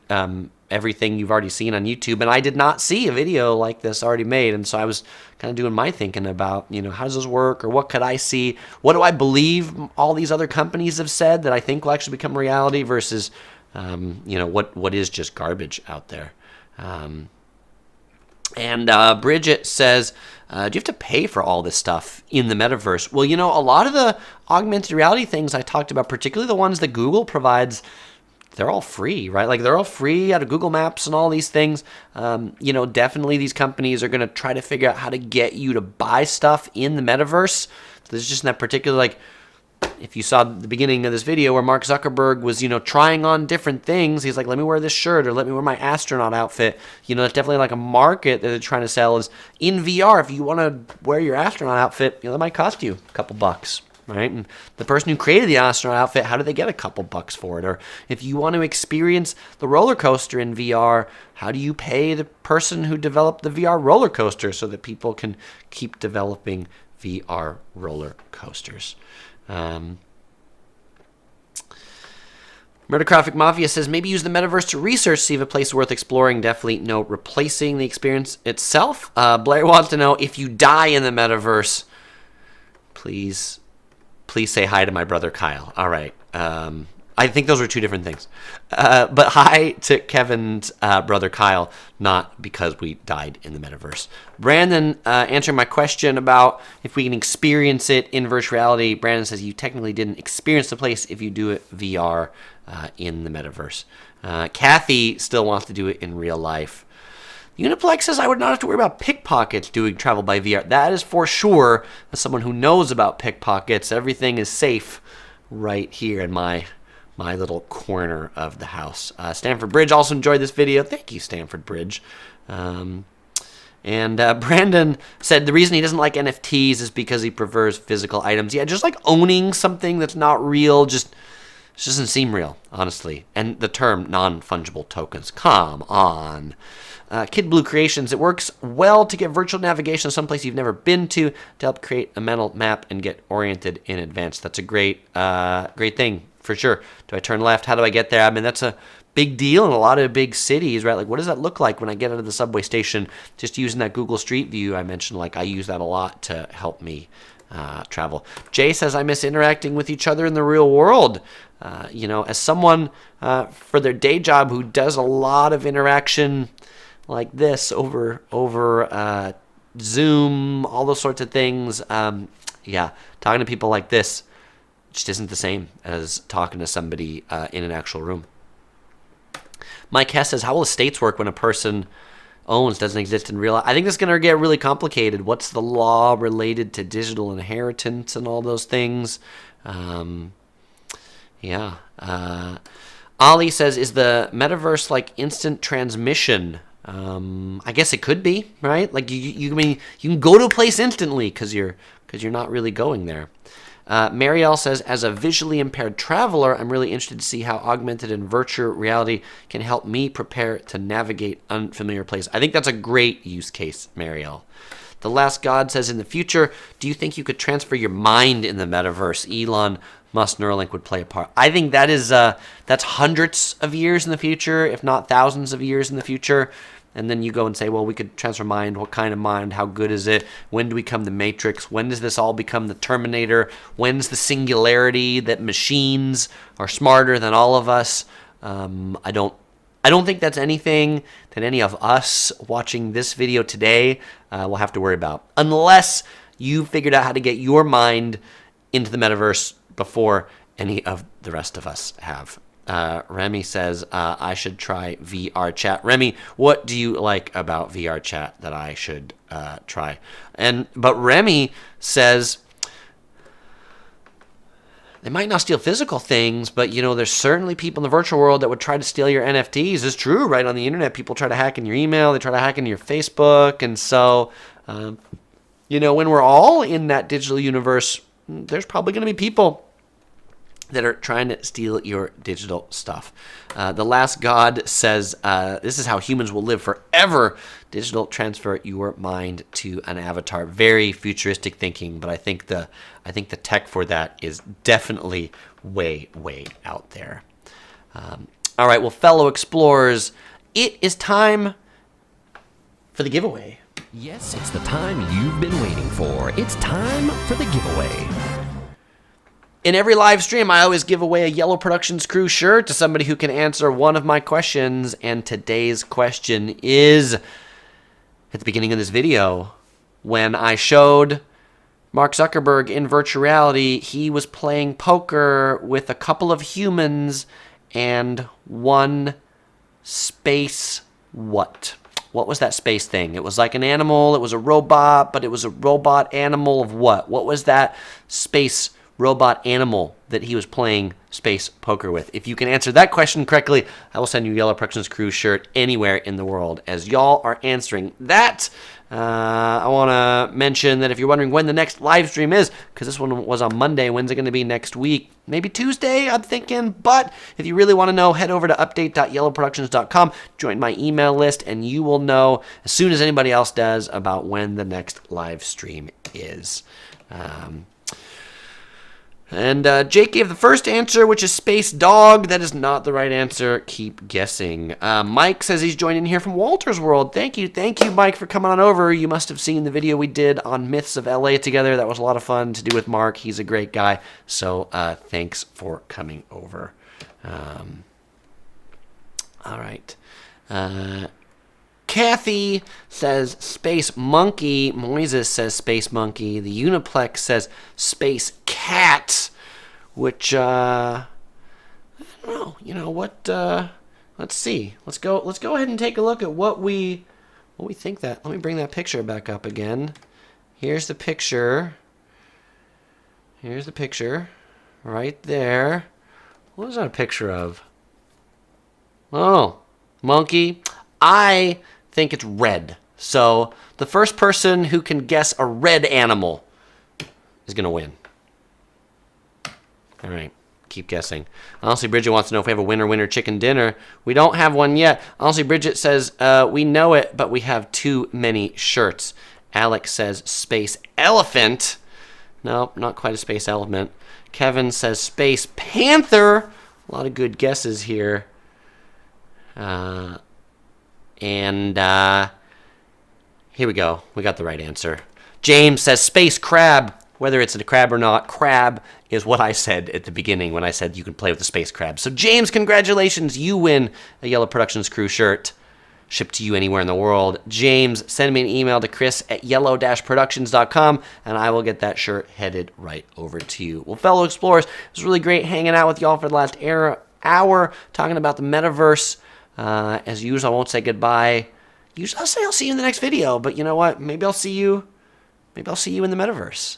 Speaker 1: everything you've already seen on YouTube. And I did not see a video like this already made. And so I was kind of doing my thinking about, how does this work? Or what could I see? What do I believe all these other companies have said that I think will actually become reality versus what is just garbage out there. And Bridget says, do you have to pay for all this stuff in the metaverse? Well, a lot of the augmented reality things I talked about, particularly the ones that Google provides, they're all free, right? Like they're all free out of Google Maps and all these things. Definitely these companies are going to try to figure out how to get you to buy stuff in the metaverse. There's just in that particular, if you saw the beginning of this video where Mark Zuckerberg was, trying on different things, he's like, let me wear this shirt or let me wear my astronaut outfit. That's definitely like a market that they're trying to sell is in VR. If you want to wear your astronaut outfit, that might cost you a couple bucks, right? And the person who created the astronaut outfit, how did they get a couple bucks for it? Or if you want to experience the roller coaster in VR, how do you pay the person who developed the VR roller coaster so that people can keep developing VR roller coasters? Murdergraphic Mafia says, maybe use the metaverse to research, see if a place is worth exploring. Definitely no replacing the experience itself. Blair wants to know, if you die in the metaverse, please say hi to my brother Kyle. All right. I think those are two different things. But hi to Kevin's brother Kyle, not because we died in the metaverse. Brandon, answering my question about if we can experience it in virtual reality, Brandon says you technically didn't experience the place if you do it VR in the metaverse. Kathy still wants to do it in real life. Uniplex says I would not have to worry about pickpockets doing travel by VR. That is for sure. As someone who knows about pickpockets, everything is safe right here in my little corner of the house. Stanford Bridge also enjoyed this video. Thank you, Stanford Bridge. And Brandon said the reason he doesn't like NFTs is because he prefers physical items. Yeah, just like owning something that's not real just doesn't seem real, honestly. And the term non-fungible tokens, come on. Kid Blue Creations, it works well to get virtual navigation to someplace you've never been to help create a mental map and get oriented in advance. That's a great thing. For sure. Do I turn left? How do I get there? I mean, that's a big deal in a lot of big cities, right? Like, what does that look like when I get out of the subway station? Just using that Google Street View I mentioned, I use that a lot to help me travel. Jay says, I miss interacting with each other in the real world. As someone for their day job who does a lot of interaction like this over Zoom, all those sorts of things. Talking to people like this just isn't the same as talking to somebody in an actual room. Mike Hess says, how will estates work when a person owns doesn't exist in real life? I think this is going to get really complicated. What's the law related to digital inheritance and all those things? Ali says, is the metaverse like instant transmission? I guess it could be, right? Like you can go to a place instantly because you're not really going there. Marielle says, as a visually impaired traveler, I'm really interested to see how augmented and virtual reality can help me prepare to navigate unfamiliar places. I think that's a great use case, Marielle. The Last God says, in the future, do you think you could transfer your mind in the metaverse? Elon Musk Neuralink would play a part. I think that's hundreds of years in the future, if not thousands of years in the future. And then you go and say, well, we could transfer mind. What kind of mind? How good is it? When do we become the Matrix? When does this all become the Terminator? When's the singularity that machines are smarter than all of us? I don't I don't think that's anything that any of us watching this video today will have to worry about, unless you figured out how to get your mind into the metaverse before any of the rest of us have. Remy says, I should try VR chat. Remy, what do you like about VR chat that I should try? But Remy says, they might not steal physical things, but, there's certainly people in the virtual world that would try to steal your NFTs. It's true, right? On the internet, people try to hack in your email. They try to hack into your Facebook. And so, when we're all in that digital universe, there's probably going to be people that are trying to steal your digital stuff. The Last God says, this is how humans will live forever. Digital transfer your mind to an avatar. Very futuristic thinking, but I think the tech for that is definitely way, way out there. All right, well, fellow explorers, it is time for the giveaway.
Speaker 8: Yes, it's the time you've been waiting for. It's time for the giveaway.
Speaker 1: In every live stream, I always give away a Yellow Productions crew shirt to somebody who can answer one of my questions. And today's question is, at the beginning of this video, when I showed Mark Zuckerberg in Virtuality, he was playing poker with a couple of humans and one space what? What was that space thing? It was like an animal, it was a robot, but it was a robot animal of what? What was that space robot animal that he was playing space poker with? If you can answer that question correctly, I will send you Yellow Productions crew shirt anywhere in the world. As y'all are answering that, I want to mention that if you're wondering when the next live stream is, because this one was on Monday, when's it going to be next week? Maybe Tuesday, I'm thinking. But if you really want to know, head over to update.yellowproductions.com, join my email list, and you will know as soon as anybody else does about when the next live stream is. And Jake gave the first answer, which is Space Dog. That is not the right answer. Keep guessing. Mike says he's joining here from Walter's World. Thank you, Mike, for coming on over. You must have seen the video we did on Myths of LA together. That was a lot of fun to do with Mark. He's a great guy. So thanks for coming over. All right. Kathy says Space Monkey. Moises says Space Monkey. The Uniplex says Space Cat, which I don't know. You know what? Let's see. Let's go ahead and take a look at what we think that. Let me bring that picture back up again. Here's the picture. Here's the picture, right there. What is that a picture of? Oh, monkey. I think it's red. So the first person who can guess a red animal is going to win. All right, keep guessing. Honestly, Bridget wants to know if we have a winner chicken dinner. We don't have one yet. Honestly, Bridget says, we know it, but we have too many shirts. Alex says space elephant. Nope, not quite a space elephant. Kevin says space panther. A lot of good guesses here. And here we go. We got the right answer. James says space crab. Whether it's a crab or not, crab is what I said at the beginning when I said you can play with the space crab. So James, congratulations. You win a Yellow Productions crew shirt shipped to you anywhere in the world. James, send me an email to chris@yellow-productions.com and I will get that shirt headed right over to you. Well, fellow explorers, it was really great hanging out with y'all for the last hour talking about the metaverse. As usual, I won't say goodbye. Usually I'll say I'll see you in the next video, but you know what? Maybe I'll see you in the metaverse.